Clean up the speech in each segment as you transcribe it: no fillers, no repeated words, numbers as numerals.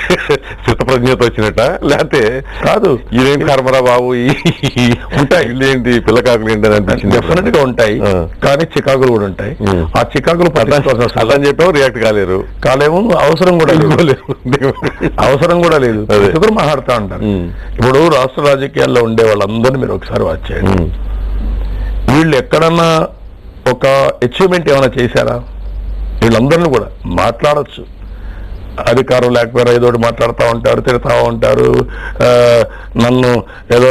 చిత్తప్రజ్ఞత వచ్చినట్ట, లేకపోతే కాదు ఇదేం కర్మరా బాబు ఉంటాయి ఏంటి పిల్లకాకులు ఏంటి అని అనిపించింది. డెఫినెట్ గా ఉంటాయి, కానీ చికాకులు కూడా ఉంటాయి. ఆ చికాకులు అలా చెప్పాము, రియాక్ట్ కాలేము, అవసరం కూడా అవసరం కూడా లేదు. ఎదురు మాట్లాడుతూ ఉంటారు. ఇప్పుడు రాష్ట్ర రాజకీయాల్లో ఉండే వాళ్ళందరినీ మీరు ఒకసారి వాచ్ చేయండి. వీళ్ళు ఎక్కడన్నా ఒక అచీవ్మెంట్ ఏమైనా చేశారా? వీళ్ళందరినీ కూడా మాట్లాడచ్చు, అధికారం లేకపోయినా ఏదో మాట్లాడుతూ ఉంటారు, తిడతా ఉంటారు, నన్ను ఏదో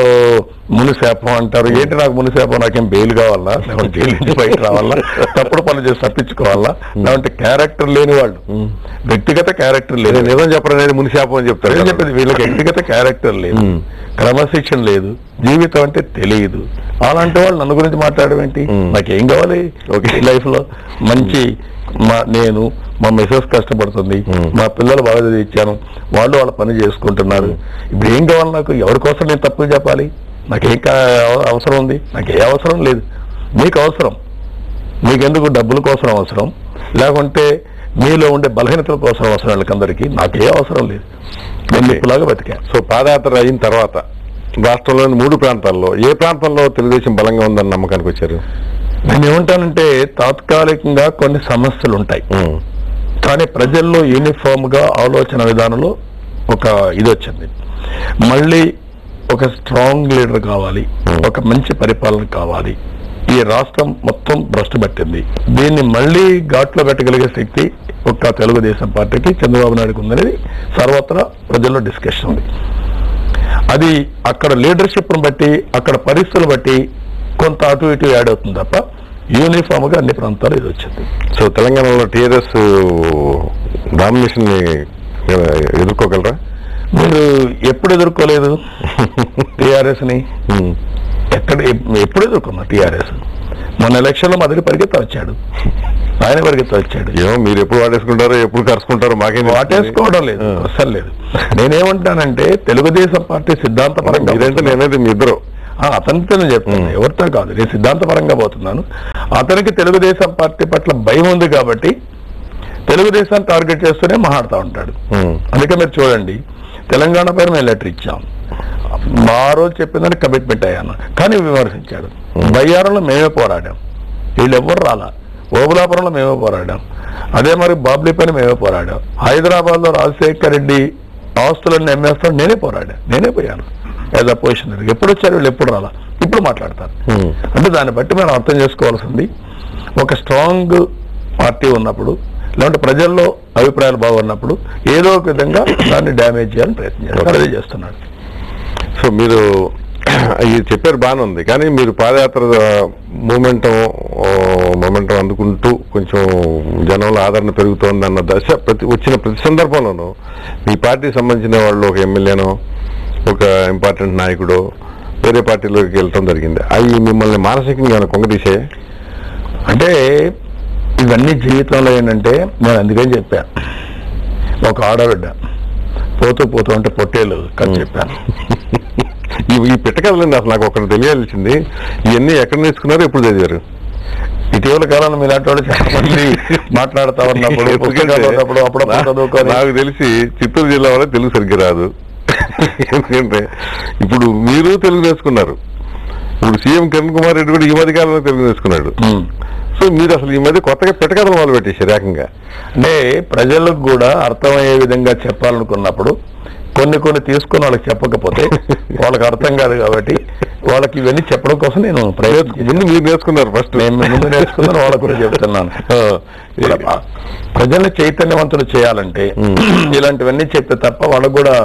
మునిశాపం అంటారు. ఏంటి నాకు మునిశాపం? నాకేం బెయిల్ కావాలా, లేకుంటే జైలు నుంచి బయట రావాలా, తప్పుడు పనులు చేసి తప్పించుకోవాలా? లేకుంటే క్యారెక్టర్ లేని వాళ్ళు, వ్యక్తిగత క్యారెక్టర్ లేదు. నిజం చెప్పడం మునిశాపం అని చెప్తారు. ఏం చెప్పేది? వీళ్ళకి వ్యక్తిగత క్యారెక్టర్ లేదు, క్రమశిక్షణ లేదు, జీవితం అంటే తెలియదు. అలాంటి వాళ్ళు నన్ను గురించి మాట్లాడడం ఏంటి? నాకేం కావాలి లైఫ్ లో? మంచి నేను మా మిసెస్ కష్టపడుతుంది, మా పిల్లలు బాగా చదివించాను, వాళ్ళు వాళ్ళ పని చేసుకుంటున్నారు. ఇప్పుడు ఏం కావాలి నాకు? ఎవరి కోసం నేను తప్పులు చెప్పాలి? నాకేం అవసరం ఉంది? నాకే అవసరం లేదు. మీకు అవసరం, మీకెందుకు డబ్బుల కోసం అవసరం, లేకుంటే మీలో ఉండే బలహీనతల కోసం అవసరం. వాళ్ళకందరికీ నాకే అవసరం లేదు. నేను ఇప్పులాగా బతికా. సో పాదయాత్ర అయిన తర్వాత రాష్ట్రంలోని 3 ప్రాంతాల్లో ఏ ప్రాంతంలో తెలుగుదేశం బలంగా ఉందన్న నమ్మకానికి వచ్చారు? నేను ఏమంటానంటే తాత్కాలికంగా కొన్ని సమస్యలు ఉంటాయి, కానీ ప్రజల్లో యూనిఫామ్ గా ఆలోచన విధానంలో ఒక ఇది వచ్చింది. మళ్ళీ ఒక స్ట్రాంగ్ లీడర్ కావాలి, ఒక మంచి పరిపాలన కావాలి. ఈ రాష్ట్రం మొత్తం భ్రష్టు పట్టింది, దీన్ని మళ్ళీ ఘాట్లో పెట్టగలిగే శక్తి ఒక్క తెలుగుదేశం పార్టీకి, చంద్రబాబు నాయుడుకి ఉందనేది సర్వత్రా ప్రజల్లో డిస్కషన్ ఉంది. అది అక్కడ లీడర్షిప్ను బట్టి, అక్కడ పరిస్థితులు బట్టి కొంత అటు ఇటు యాడ్ అవుతుంది తప్ప యూనిఫామ్ గా అన్ని ప్రాంతాలు ఇది వచ్చింది. సో తెలంగాణలో టీఆర్ఎస్ డామినేషన్ ని ఎదుర్కోగలరా? మీరు ఎప్పుడు ఎదుర్కోలేదు టీఆర్ఎస్ ని? ఎప్పుడు ఎదుర్కొన్నా టీఆర్ఎస్? మొన్న ఎలక్షన్ లో మొదటి పరిగెత్త వచ్చాడు, ఆయన పరిగెత్త వచ్చాడు. ఏమో మీరు ఎప్పుడు వాడేసుకుంటారో ఎప్పుడు కరుచుకుంటారో మాకేం వాటేసుకోవడం లేదు, అసలు లేదు. నేనేమంటానంటే తెలుగుదేశం పార్టీ సిద్ధాంతపరంగా, నేనైతే మీ ఇద్దరు అతనితో నేను చెప్తాను, ఎవరితో కాదు, నేను సిద్ధాంతపరంగా పోతున్నాను. అతనికి తెలుగుదేశం పార్టీ పట్ల భయం ఉంది కాబట్టి తెలుగుదేశాన్ని టార్గెట్ చేస్తూనే మాట్లాడుతూ ఉంటాడు. అందుకే మీరు చూడండి, తెలంగాణ పైన మేము లెటర్ ఇచ్చాం, మా రోజు చెప్పిందని కమిట్మెంట్ అయ్యాను, కానీ విమర్శించాడు. బయ్యారంలో మేమే పోరాడాం, వీళ్ళు ఎవ్వరు రాలా. ఓబులాపురంలో మేమే పోరాడాం, అదే మరి బాబ్లీ పైన మేమే పోరాడాం. హైదరాబాద్ లో రాజశేఖర్ రెడ్డి ఆస్తులన్నీ అమ్మేస్తాడు, నేనే పోరాడా, నేనే పోయాను యాజ్ అపోజిషన్. ఎప్పుడు వచ్చారు వీళ్ళు, ఎప్పుడు రాలా, ఇప్పుడు మాట్లాడతారు. అంటే దాన్ని బట్టి మనం అర్థం చేసుకోవాల్సింది, ఒక స్ట్రాంగ్ పార్టీ ఉన్నప్పుడు, లేదంటే ప్రజల్లో అభిప్రాయాలు బాగున్నప్పుడు ఏదో ఒక విధంగా దాన్ని డ్యామేజ్ చేయాలని ప్రయత్నం చేస్తారు, అదే చేస్తున్నాడు. సో మీరు ఇది చెప్పారు బాగానే ఉంది, కానీ మీరు పాదయాత్ర మూమెంటం అందుకుంటూ కొంచెం జనంలో ఆదరణ పెరుగుతోంది అన్న దశ వచ్చిన ప్రతి సందర్భంలోనూ మీ పార్టీకి సంబంధించిన వాళ్ళు ఒక ఎమ్మెల్యేనో ఒక ఇంపార్టెంట్ నాయకుడు వేరే పార్టీలోకి వెళ్ళటం జరిగింది. అవి మిమ్మల్ని మానసికంగా కొంగదీసే? అంటే ఇవన్నీ జీవితంలో ఏంటంటే, నేను అందుకని చెప్పాను, ఒక ఆడబిడ్డ పోతూ అంటే పొట్టేలు కానీ చెప్పాను. ఈ పెట్టగలండి. అసలు నాకు ఒకటి తెలియాల్సింది, ఇవన్నీ ఎక్కడ నేర్చుకున్నారు, ఎప్పుడు చదివారు? ఇటీవల కాలంలో మీలాంటి వాళ్ళు చాలా మంది మాట్లాడుతూ ఉన్నప్పుడు అప్పుడు నాకు తెలిసి చిత్తూరు జిల్లా వల్ల తెలుగు సరిగ్గా రాదు. ఎందుకంటే ఇప్పుడు మీరు తెలుగు నేర్చుకున్నారు, ఇప్పుడు సీఎం కిరణ్ కుమార్ రెడ్డి కూడా ఈ మధ్య కాలంలో తెలుగు నేర్చుకున్నాడు. సో మీరు అసలు ఈ మధ్య కొత్తగా పెట్టకథలు మొదలు పెట్టేశారు ఏకంగా. అంటే ప్రజలకు కూడా అర్థమయ్యే విధంగా చెప్పాలనుకున్నప్పుడు కొన్ని తీసుకుని వాళ్ళకి చెప్పకపోతే వాళ్ళకి అర్థం కాదు, కాబట్టి వాళ్ళకి ఇవన్నీ చెప్పడం కోసం నేను ముందు మీరు నేర్చుకున్నారు, ఫస్ట్ ముందు నేర్చుకున్నాను, వాళ్ళకు కూడా చెప్తున్నాను. ప్రజల్ని చైతన్యవంతులు చేయాలంటే ఇలాంటివన్నీ చెప్తే తప్ప వాళ్ళకు కూడా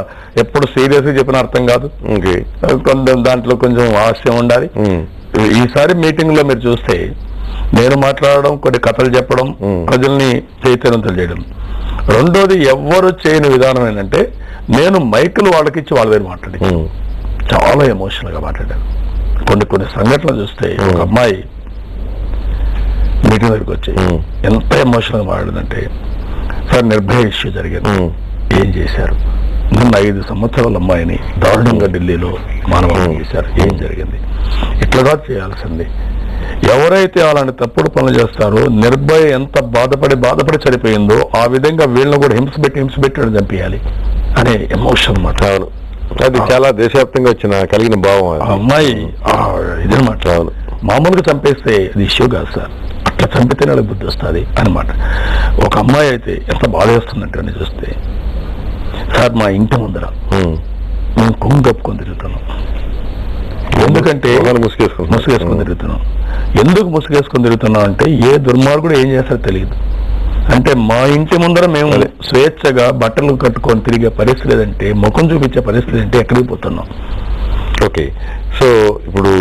ఎప్పుడు సీరియస్ గా చెప్పిన అర్థం కాదు. కొంచెం దాంట్లో కొంచెం హాస్యం ఉండాలి. ఈసారి మీటింగ్ లో మీరు చూస్తే నేను మాట్లాడడం, కొన్ని కథలు చెప్పడం, ప్రజల్ని చైతన్యవంతులు చేయడం. రెండోది ఎవ్వరు చేయని విధానం ఏంటంటే, నేను మైకులు వాళ్ళకిచ్చి వాళ్ళ దగ్గర మాట్లాడాను, చాలా ఎమోషనల్ గా మాట్లాడాను. కొన్ని సంఘటనలు చూస్తే ఒక అమ్మాయి మీటింగ్ దగ్గరికి వచ్చి ఎంత ఎమోషనల్ గా మాట్లాడిందంటే, సార్ నిర్భయ ఇష్యూ జరిగింది, ఏం చేశారు? నిన్న 5 సంవత్సరాల అమ్మాయిని దారుణంగా ఢిల్లీలో మానవహత్య చేశారు, ఏం జరిగింది? ఇట్లా చేయాల్సింది. ఎవరైతే అలాంటి తప్పుడు పనులు చేస్తారో, నిర్భయ ఎంత బాధపడి చనిపోయిందో ఆ విధంగా వీళ్ళని కూడా హింస పెట్టి చంపేయాలి. అనే ఎమోషన్ అన్నమాట. అవును, అది చాలా దేశవ్యాప్తంగా కలిగిన భావం. ఆ అమ్మాయి ఇదనమాట. అవును, మామూలుగా చంపేస్తే అది ఇష్యూ కాదు సార్, అట్లా చంపితేనే వాళ్ళకి బుద్ధి వస్తుంది అనమాట. ఒక అమ్మాయి అయితే ఎంత బాధ వేస్తుందంటే చూస్తే, సార్ మా ఇంటి ముందర మేము కొంగు కప్పుకొని తిరుగుతున్నాం. ఎందుకంటే ముసుగేసుకొని తిరుగుతున్నాం. ఎందుకు ముసుగేసుకొని తిరుగుతున్నాం అంటే ఏ దుర్మార్గుడు ఏం చేస్తారో తెలియదు. అంటే మా ఇంటి ముందర మేము స్వేచ్ఛగా బట్టలు కట్టుకొని తిరిగే పరిస్థితి లేదంటే, ముఖం చూపించే పరిస్థితి అంటే ఎక్కడికి పోతున్నాం. ఓకే, సో ఇప్పుడు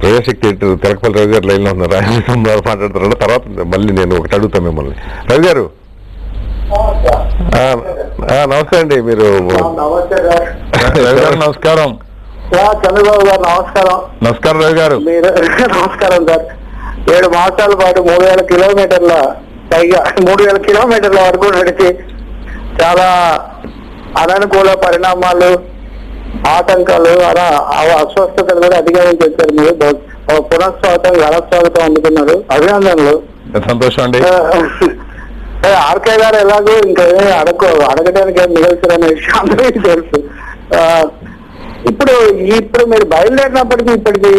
ప్రజాశక్తి తెలకపల్లి రవి గారు లైన్లో ఉన్నారు, ఆయన మాట్లాడుతున్నారు. తర్వాత మళ్ళీ నేను ఒకటి అడుగుతాను మిమ్మల్ని. రవి గారు నమస్తే అండి. మీరు రవి గారు నమస్కారం. చంద్రబాబు గారు నమస్కారం. నమస్కారం రవి గారు. మీరు నమస్కారం సార్. 7 మాసాల పాటు 3000 కిలోమీటర్ల పైగా 3000 కిలోమీటర్ల వరకు నడిచి చాలా అననుకూల పరిణామాలు, ఆటంకాలు, అస్వస్థతలు కూడా అధిగమించి వచ్చారు. మీరు పునఃస్వాగతం, ఘనస్వాగతం అందుకున్నారు. అభినందనలు. సంతోషం అండి. ఆర్కే గారు ఎలాగో ఇంకా అడగడానికి ఏం మిగల్చారనే విషయం అందరికీ తెలుసు. ఇప్పుడు మీరు బయలుదేరినప్పటికీ ఇప్పటికీ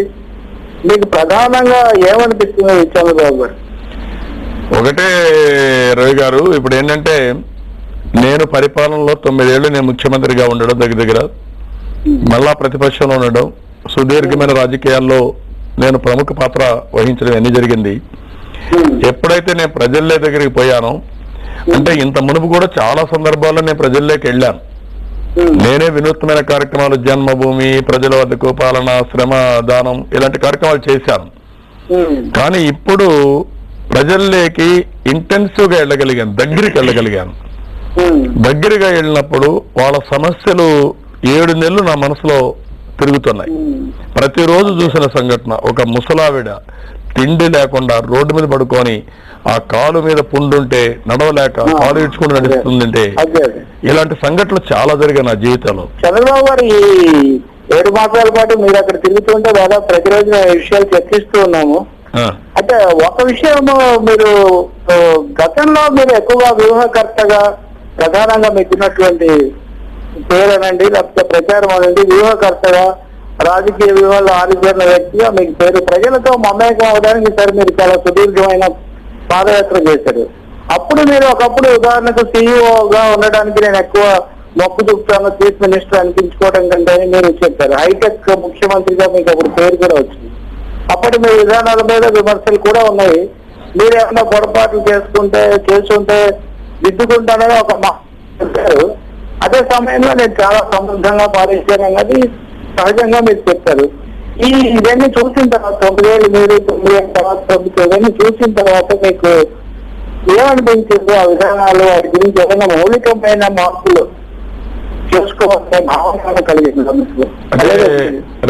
మీకు ప్రధానంగా ఏమనిపిస్తుంది చంద్రబాబు గారు? ఒకటే రవి గారు, ఇప్పుడు ఏంటంటే నేను పరిపాలనలో 9 ఏళ్ళు నేను ముఖ్యమంత్రిగా ఉండడం, దగ్గర మళ్ళా ప్రతిపక్షంలో ఉండడం, సుదీర్ఘమైన రాజకీయాల్లో నేను ప్రముఖ పాత్ర వహించడం అన్ని జరిగింది. ఎప్పుడైతే నేను ప్రజల్లో దగ్గరికి పోయానో, అంటే ఇంత మునుపు కూడా చాలా సందర్భాల్లో నేను ప్రజల్లోకి వెళ్ళాను. నేనే వినూత్నమైన కార్యక్రమాలు, జన్మభూమి, ప్రజల వద్దకు, పాలన, శ్రమ దానం, ఇలాంటి కార్యక్రమాలు చేశాను. కానీ ఇప్పుడు ప్రజల్లోకి ఇంటెన్సివ్ గా వెళ్ళగలిగాను, దగ్గరికి వెళ్ళగలిగాను. దగ్గరగా వెళ్ళినప్పుడు వాళ్ళ సమస్యలు 7 నెలలు నా మనసులో తిరుగుతున్నాయి. ప్రతిరోజు చూసిన సంఘటన, ఒక ముసలావిడ తిండి లేకుండా రోడ్డు మీద పడుకొని ఆ కాలు మీద పుండుంటే నడవలేక కాలు ఇడ్చుకుని నడుస్తుందంటే, ఇలాంటి సంఘటనలు చాలా జరిగాయి నా జీవితంలో. చంద్రబాబు గారు ఈ 7 మాసాల పాటు మీరు అక్కడ తిరుగుతుంటే దాదాపు ప్రతిరోజు విషయాలు చర్చిస్తూ ఉన్నాము. అయితే ఒక విషయం, మీరు గతంలో మీరు ఎక్కువగా వ్యూహకర్తగా, ప్రధానంగా మీకున్నటువంటి పేరేనండి, లేకపోతే ప్రచారం అనేది వ్యూహకర్తగా, రాజకీయ వ్యూహాల్లో ఆరిపోయిన వ్యక్తిగా మీకు పేరు. ప్రజలతో మమేకం అవడానికి సార్ మీరు చాలా సుదీర్ఘమైన పాదయాత్ర చేశారు. అప్పుడు మీరు ఒకప్పుడు ఉదాహరణకు సీఈఓగా ఉండడానికి నేను ఎక్కువ మొక్కు చూపుతాను, చీఫ్ మినిస్టర్ అనిపించుకోవడం కంటే మీరు చెప్పారు. హైటెక్ ముఖ్యమంత్రిగా మీకు అప్పుడు పేరు కూడా వచ్చింది. అప్పటి మీ విధానాల మీద విమర్శలు కూడా ఉన్నాయి. మీరు ఏమన్నా పొరపాట్లు చేస్తుంటే దిద్దుకుంటానని ఒక చెప్పారు. అదే సమయంలో నేను చాలా సమృద్ధంగా పాలించాను అన్నది సహజంగా మీరు చెప్పారు. ఇవన్నీ చూసిన తర్వాత 9 ఏళ్ళు మీరు 9 ఏళ్ళ తర్వాత ప్రభుత్వం ఇవన్నీ చూసిన తర్వాత మీకు ఏమనిపించింది? ఆ విధానాలు, వాటి గురించి ఏదైనా మౌలికమైన మార్పులు చేసుకోవాలనే భావన కలిగింది.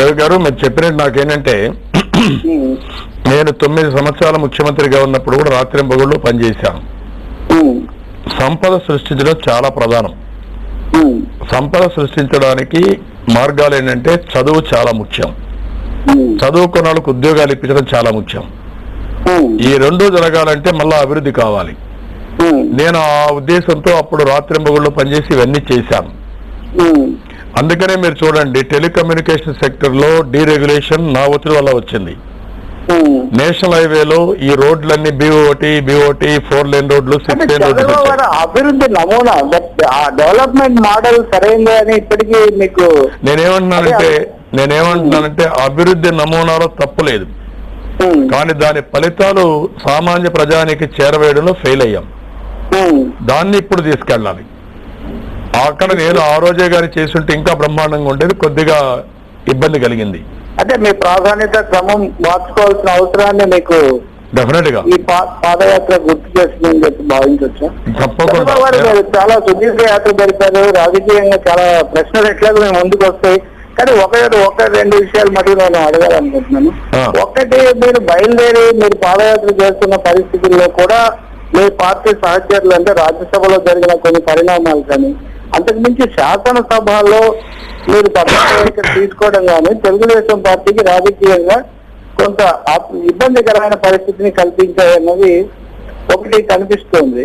రవి గారు మీరు చెప్పినట్టు నాకేంటంటే, నేను 9 సంవత్సరాల ముఖ్యమంత్రిగా ఉన్నప్పుడు కూడా రాత్రింపగళ్ళు పనిచేశాను. సంపద సృష్టించడం చాలా ప్రధానం. సంపద సృష్టించడానికి మార్గాలు ఏంటంటే చదువు చాలా ముఖ్యం, చదువుకున్న వాళ్ళకు ఉద్యోగాలు ఇప్పించడం చాలా ముఖ్యం. ఈ 2 జరగాలంటే మళ్ళా అభివృద్ధి కావాలి. నేను ఆ ఉద్దేశంతో అప్పుడు రాత్రింపగళ్ళు పనిచేసి ఇవన్నీ చేశాను. అందుకనే మీరు చూడండి, టెలికమ్యూనికేషన్ సెక్టర్ లో డీరెగ్యులేషన్ నా ఒత్తిడి వల్ల వచ్చింది. నేషనల్ హైవేలో ఈ రోడ్లన్నీ BOT 4 లేన్ రోడ్లు, 6 లేన్ రోడ్లు. అభివృద్ధి నమూనా, డెవలప్మెంట్ మోడల్ సరైనది అని ఇప్పటికీ మీకు నేనేమంటున్నానంటే అభివృద్ధి నమూనాలో తప్పు లేదు, కానీ దాని ఫలితాలు సామాన్య ప్రజానికి చేరవేయడంలో ఫెయిల్ అయ్యాం. దాన్ని ఇప్పుడు తీసుకెళ్ళాలి. అక్కడ నేను ఆ రోజే గారి చేస్తుంటే ఇంకా బ్రహ్మాండంగా ఉండేది, కొద్దిగా ఇబ్బంది కలిగింది. అంటే మీ ప్రాధాన్యత క్రమం మార్చుకోవాల్సిన అవసరాన్ని మీకు డెఫినెట్ గా ఈ పాదయాత్ర గుర్తు చేస్తుందని చెప్పి భావించవచ్చా? తప్పకుండా. చాలా సుదీర్ఘ యాత్ర జరిపారు. రాజకీయంగా చాలా ప్రశ్నలు ఎట్లాగో మేము ముందుకు వస్తాయి, కానీ ఒక 2 విషయాలు మటుకు నేను అడగాలనుకుంటున్నాను. ఒకటి, మీరు బయలుదేరి మీరు పాదయాత్ర చేస్తున్న పరిస్థితుల్లో కూడా మీ పార్టీ సహచరులు, అంటే రాజ్యసభలో జరిగిన కొన్ని పరిణామాలు కానీ, అంతకుమించి శాసనసభలో మీరు పద్ధతి తీసుకోవడం కానీ తెలుగుదేశం పార్టీకి రాజకీయంగా కొంత ఇబ్బందికరమైన పరిస్థితిని కల్పించాయన్నది ఒకటి కనిపిస్తోంది.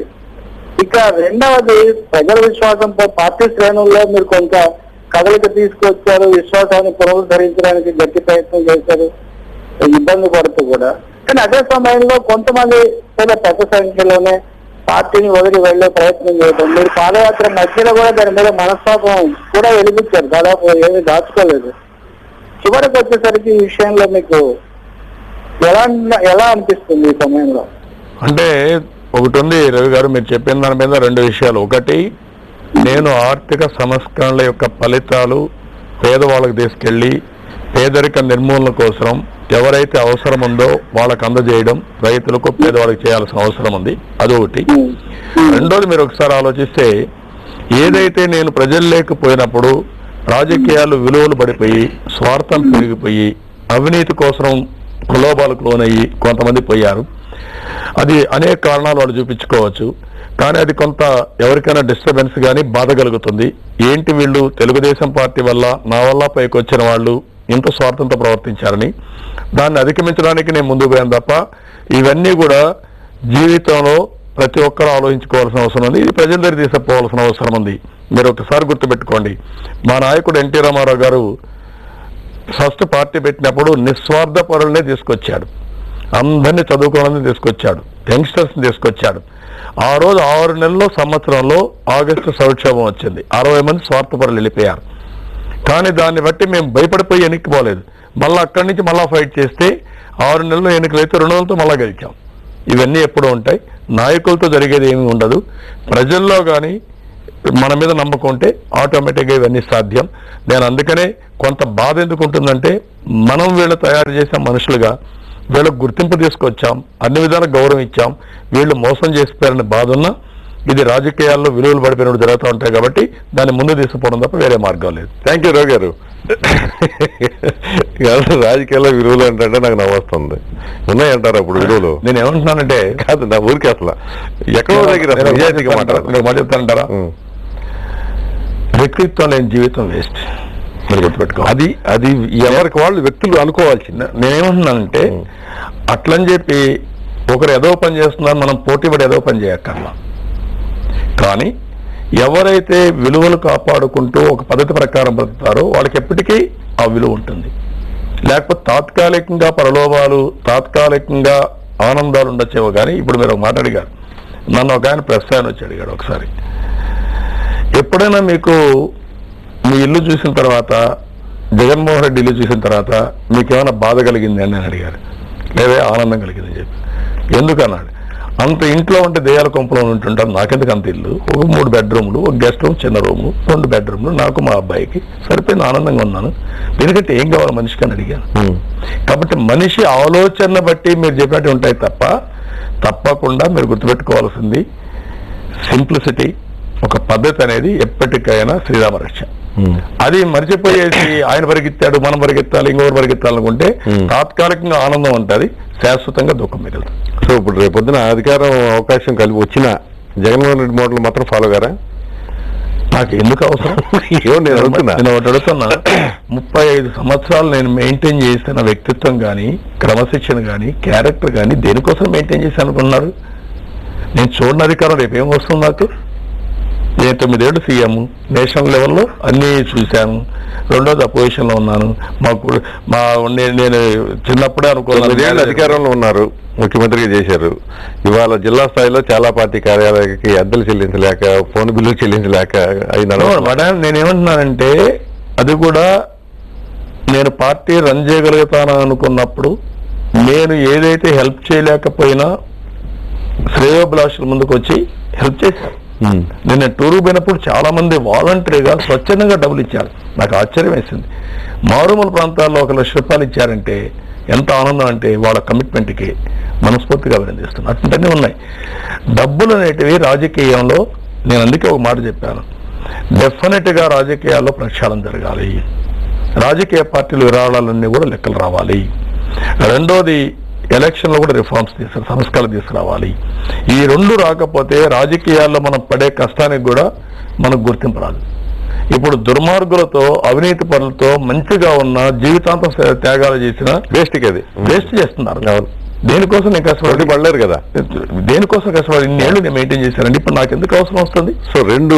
ఇక రెండవది ప్రజల విశ్వాసంపై పార్టీ శ్రేణుల్లో మీరు కొంత కదలిక తీసుకొచ్చారు, విశ్వాసాన్ని పునరుద్ధరించడానికి గట్టి ప్రయత్నం చేశారు, ఇబ్బంది పడుతూ కూడా. కానీ అదే సమయంలో కొంతమంది చాలా పెద్ద సంఖ్యలోనే పార్టీని వదిలి వెళ్లే ప్రయత్నం చేయడం, మీరు పాదయాత్ర మధ్యలో కూడా దాని మీద మనస్తాపం కూడా వెలిగించారు, దాదాపు ఏమీ దాచుకోలేదు. చివరికి వచ్చేసరికి ఈ విషయంలో మీకు ఎలా అనిపిస్తుంది ఈ సమయంలో? అంటే ఒకటి ఉంది రవి గారు, మీరు చెప్పిన దాని మీద రెండు విషయాలు. ఒకటి, నేను ఆర్థిక సంస్కరణల యొక్క ఫలితాలు పేదవాళ్ళకి తీసుకెళ్లి పేదరిక నిర్మూలన కోసం ఎవరైతే అవసరం ఉందో వాళ్ళకి అందజేయడం, రైతులకు పేదవాళ్ళకి చేయాల్సిన అవసరం ఉంది, అదొకటి. రెండోది, మీరు ఒకసారి ఆలోచిస్తే ఏదైతే నేను ప్రజలు లేకపోయినప్పుడు రాజకీయాలు విలువలు పడిపోయి స్వార్థం పెరిగిపోయి అవినీతి కోసం ప్రలోభాలకు లోనయ్యి కొంతమంది పోయారు. అది అనేక కారణాలు వాళ్ళు చూపించుకోవచ్చు, కానీ అది కొంత ఎవరికైనా డిస్టర్బెన్స్ కానీ బాధ కలుగుతుంది. ఏంటి వీళ్ళు తెలుగుదేశం పార్టీ వల్ల నా వల్ల పైకి వచ్చిన వాళ్ళు ఇంత స్వార్థంతో ప్రవర్తించారని దాన్ని అధిగమించడానికి నేను ముందుకు పోయాను తప్ప ఇవన్నీ కూడా జీవితంలో ప్రతి ఒక్కరూ ఆలోచించుకోవాల్సిన అవసరం ఉంది. ఇది ప్రజల దగ్గర తీసుకుపోవాల్సిన అవసరం ఉంది. మీరు ఒకసారి గుర్తుపెట్టుకోండి, మా నాయకుడు ఎన్టీ రామారావు గారు ఫస్ట్ పార్టీ పెట్టినప్పుడు నిస్వార్థ పరులనే తీసుకొచ్చాడు, అందరినీ చదువుకోవాలని తీసుకొచ్చాడు, యంగ్స్టర్స్ని తీసుకొచ్చాడు. ఆ రోజు 6 నెలల్లో సంవత్సరంలో ఆగస్టు సంక్షోభం వచ్చింది, 60 మంది స్వార్థపరులు వెళ్ళిపోయారు. కానీ దాన్ని బట్టి మేము భయపడిపోయి ఎన్నికపోలేదు, మళ్ళీ అక్కడి నుంచి మళ్ళీ ఫైట్ చేస్తే 6 నెలల్లో ఎన్నికలు అయితే 2 నెలలతో మళ్ళీ గెలిచాం. ఇవన్నీ ఎప్పుడూ ఉంటాయి, నాయకులతో జరిగేది ఏమీ ఉండదు. ప్రజల్లో కానీ మన మీద నమ్మకం ఉంటే ఆటోమేటిక్గా ఇవన్నీ సాధ్యం. నేను అందుకనే కొంత బాధ ఎందుకు ఉంటుందంటే, మనం వీళ్ళు తయారు చేసిన మనుషులుగా వీళ్ళకు గుర్తింపు తీసుకొచ్చాం, అన్ని విధాల గౌరవం ఇచ్చాం, వీళ్ళు మోసం చేసిపోయారని బాధ ఉన్నా ఇది రాజకీయాల్లో విలువలు పడిపోయినప్పుడు జరుగుతూ ఉంటాయి కాబట్టి దాన్ని ముందు తీసుకుపోవడం తప్ప వేరే మార్గం లేదు. థ్యాంక్ యూ రావు గారు. రాజకీయాల్లో విలువలు అంటే నాకు నవ్వొస్తుంది. ఉన్నాయంటారు అప్పుడు విలువలు? నేను ఏమంటున్నానంటే, కాదు నా ఊరికి అసలు ఎక్కడో దగ్గర నిజాయితీగా మాట్లాడతాను. మాట చెప్తానంటారా, వ్యక్తిత్వం లేని జీవితం వేస్ట్. మీరు గుర్తుపెట్టుకో, అది అది ఎవరికి వాళ్ళు వ్యక్తులు అనుకోవాల్సింది. నేనేమంటున్నానంటే, అట్లని చెప్పి ఒకరు ఏదో పని చేస్తున్నారు మనం పోటీ పడి ఏదో పని చేయక్కర్లా. కానీ ఎవరైతే విలువలు కాపాడుకుంటూ ఒక పద్ధతి ప్రకారం బ్రతుకుతారో వాళ్ళకి ఎప్పటికీ ఆ విలువ ఉంటుంది. లేకపోతే తాత్కాలికంగా ప్రలోభాలు, తాత్కాలికంగా ఆనందాలు ఉండొచ్చేవో. కానీ ఇప్పుడు మీరు ఒక మాట అడిగారు, నన్ను ఒక ఆయన ప్రెస్ ఆయన వచ్చి అడిగాడు ఒకసారి, ఎప్పుడైనా మీకు మీ ఇల్లు చూసిన తర్వాత, జగన్మోహన్ రెడ్డి ఇల్లు చూసిన తర్వాత మీకేమైనా బాధ కలిగింది అని నేను అడిగారు. లేదా ఆనందం కలిగిందని చెప్పి. ఎందుకన్నాడు, అంత ఇంట్లో ఉంటే దెయ్యాల కొంపలో ఉంటుంటారు, నాకెందుకు అంత ఇల్లు, ఒక 3 బెడ్రూమ్లు, ఒక గెస్ట్ రూమ్, చిన్న రూము, 2 బెడ్రూమ్లు, నాకు మా అబ్బాయికి సరిపోయింది, ఆనందంగా ఉన్నాను, ఎందుకంటే ఏం కావాలి మనిషికి అని అడిగాను. కాబట్టి మనిషి ఆలోచన బట్టి మీరు చెప్పినట్టు ఉంటాయి తప్ప, తప్పకుండా మీరు గుర్తుపెట్టుకోవాల్సింది సింప్లిసిటీ, ఒక పద్ధతి అనేది ఎప్పటికైనా శ్రీరామ రక్ష. అది మర్చిపోయేసి ఆయన పరిగెత్తాడు మనం పరిగెత్తాలి ఇంకొకరు పరిగెత్తాలనుకుంటే తాత్కాలికంగా ఆనందం ఉంటుంది, శాశ్వతంగా దుఃఖం మిగులుతుంది. సో ఇప్పుడు రేపొద్దున అధికారం అవకాశం కలిపి వచ్చిన జగన్మోహన్ రెడ్డి మోడల్ మాత్రం ఫాలో గారా? నాకు ఎందుకు అవసరం? నేను ఒకటి అడుగుతున్నా, 35 సంవత్సరాలు నేను మెయింటైన్ చేసిన వ్యక్తిత్వం కానీ, క్రమశిక్షణ కానీ, క్యారెక్టర్ కానీ దేనికోసం మెయింటైన్ చేసి అనుకున్నారు? నేను చూడని అధికారం రేపేం వస్తుంది నాకు? నేను 9 ఏళ్ళు సీఎం, నేషనల్ లెవెల్లో అన్నీ చూశాను. రెండోది అపోజిషన్లో ఉన్నాను. నేను చిన్నప్పుడే అనుకున్నాను. 9 ఏళ్ళు అధికారంలో ఉన్నారు, ముఖ్యమంత్రిగా చేశారు. ఇవాళ జిల్లా స్థాయిలో చాలా పార్టీ కార్యాలయాలకి అద్దెలు చెల్లించలేక, ఫోన్ బిల్లులు చెల్లించలేక నేనేమంటున్నానంటే, అది కూడా నేను పార్టీ రన్ చేయగలుగుతాను అనుకున్నప్పుడు నేను ఏదైతే హెల్ప్ చేయలేకపోయినా శ్రేయోభిలాషుల ముందుకు వచ్చి హెల్ప్ చేశాను. నేను టూరు పోయినప్పుడు చాలా మంది వాలంటరీగా స్వచ్ఛందంగా డబ్బులు ఇచ్చారు. నాకు ఆశ్చర్యం వేసింది. మారుమూల ప్రాంతాల్లో 1 లక్ష రూపాయలు ఇచ్చారంటే ఎంత ఆనందం అంటే వాళ్ళ కమిట్మెంట్కి మనస్ఫూర్తిగా అభినందిస్తున్నాను. అట్లనే ఉన్నాయి డబ్బులు అనేటివి రాజకీయంలో. నేను అందుకే ఒక మాట చెప్పాను, డెఫినెట్గా రాజకీయాల్లో ప్రక్షాళన జరగాలి, రాజకీయ పార్టీలు విరాళాలన్నీ కూడా లెక్కలు రావాలి. రెండోది, ఎలక్షన్లో కూడా రిఫార్మ్స్ సంస్కరణలు తీసుకురావాలి. ఈ 2 రాకపోతే రాజకీయాల్లో మనం పడే కష్టానికి కూడా మనకు గుర్తింపు రాదు. ఇప్పుడు దుర్మార్గులతో, అవినీతి పనులతో మంచిగా ఉన్న జీవితాంతం త్యాగాలు చేసిన వేస్ట్కి అది వేస్ట్ చేస్తున్నారు. దేనికోసం నేను పోటీ కష్టపడి పడలేరు కదా. దేనికోసం కష్టపడి ఇన్నేళ్ళు నేను మెయింటైన్ చేశానండి, ఇప్పుడు నాకు ఎందుకు అవసరం వస్తుంది? సో రెండు